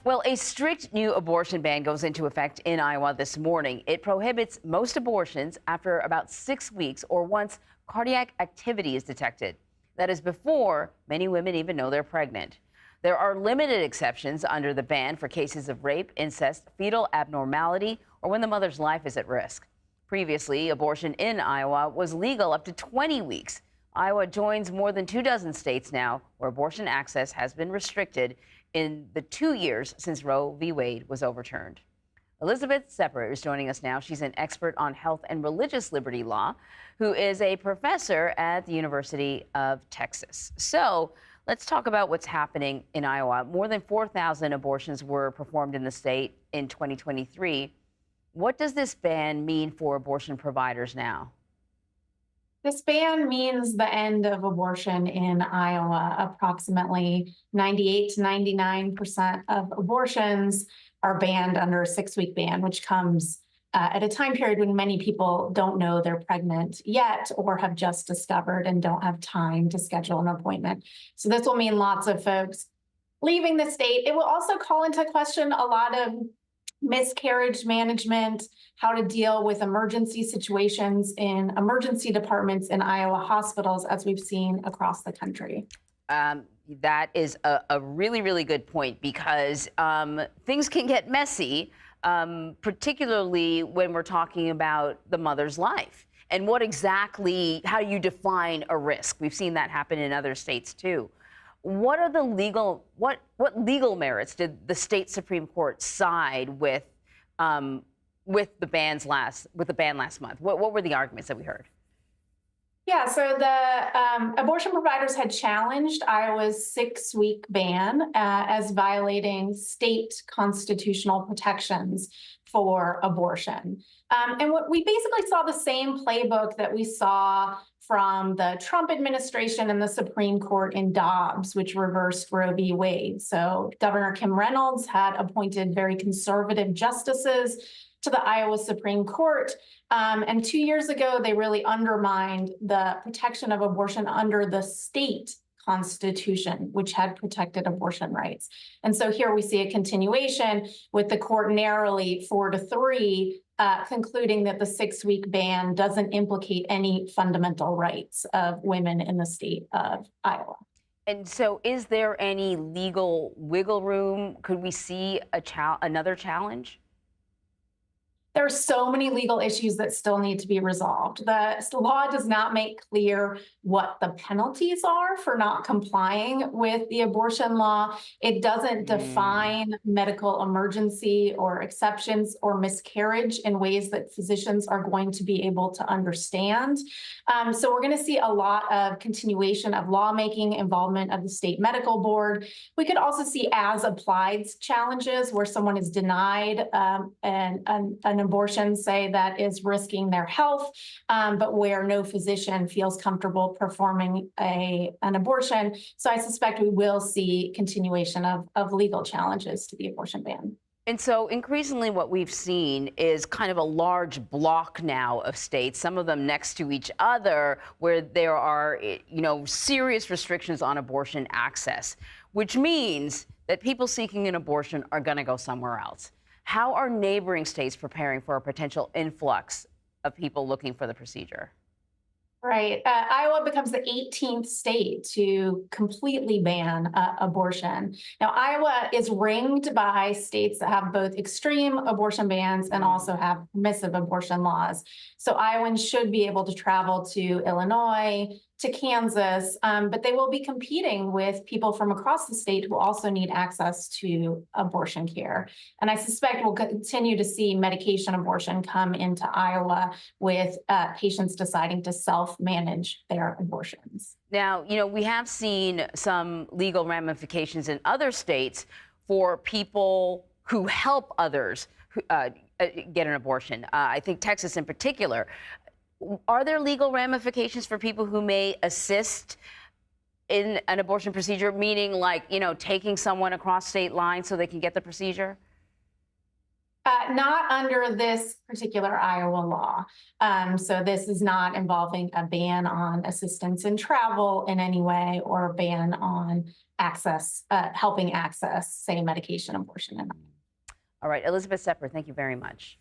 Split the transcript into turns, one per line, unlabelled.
Well, a strict new abortion ban goes into effect in Iowa this morning. It prohibits most abortions after about 6 weeks or once cardiac activity is detected. That is before many women even know they're pregnant. There are limited exceptions under the ban for cases of rape, incest, fetal abnormality, or when the mother's life is at risk. Previously, abortion in Iowa was legal up to 20 weeks. Iowa joins more than 24 states now where abortion access has been restricted in the 2 years since Roe v. Wade was overturned. Elizabeth Sepper is joining us now. She's an expert on health and religious liberty law, who is a professor at the University of Texas. So let's talk about what's happening in Iowa. More than 4,000 abortions were performed in the state in 2023. What does this ban mean for abortion providers now?
This ban means the end of abortion in Iowa. Approximately 98 to 99% of abortions are banned under a 6-week ban, which comes at a time period when many people don't know they're pregnant yet or have just discovered and don't have time to schedule an appointment. So this will mean lots of folks leaving the state. It will also call into question a lot of miscarriage management, how to deal with emergency situations in emergency departments in Iowa hospitals, as we've seen across the country.
That is a really, really good point because things can get messy, particularly when we're talking about the mother's life. And how you define a risk. We've seen that happen in other states too. What are the what legal merits did the state Supreme Court side with the ban last month? What were the arguments that we heard?
Yeah, so the abortion providers had challenged Iowa's 6-week ban as violating state constitutional protections for abortion. And what we basically saw the same playbook that we saw from the Trump administration and the Supreme Court in Dobbs, which reversed Roe v. Wade. So Governor Kim Reynolds had appointed very conservative justices to the Iowa Supreme Court. And 2 years ago, they really undermined the protection of abortion under the state constitution, which had protected abortion rights. And so here we see a continuation with the court narrowly 4-3, concluding that the 6-week ban doesn't implicate any fundamental rights of women in the state of Iowa.
And so is there any legal wiggle room? Could we see another challenge?
There are so many legal issues that still need to be resolved. The law does not make clear what the penalties are for not complying with the abortion law. It doesn't define medical emergency or exceptions or miscarriage in ways that physicians are going to be able to understand. So we're going to see a lot of continuation of lawmaking, involvement of the state medical board. We could also see as applied challenges where someone is denied an abortion, say, that is risking their health, but where no physician feels comfortable performing an abortion. So I suspect we will see continuation of legal challenges to the abortion ban.
And so increasingly what we've seen is kind of a large block now of states, some of them next to each other, where there are, serious restrictions on abortion access, which means that people seeking an abortion are going to go somewhere else. How are neighboring states preparing for a potential influx of people looking for the procedure?
Right. Iowa becomes the 18th state to completely ban abortion. Now, Iowa is ringed by states that have both extreme abortion bans and also have permissive abortion laws. So Iowans should be able to travel to Illinois, to Kansas, but they will be competing with people from across the state who also need access to abortion care. And I suspect we'll continue to see medication abortion come into Iowa with patients deciding to self-manage their abortions.
Now, we have seen some legal ramifications in other states for people who help others get an abortion. I think Texas in particular. Are there legal ramifications for people who may assist in an abortion procedure, meaning like, taking someone across state lines so they can get the procedure?
Not under this particular Iowa law. So this is not involving a ban on assistance in travel in any way or a ban on access, helping access, say, medication abortion.
All right, Elizabeth Sepper, thank you very much.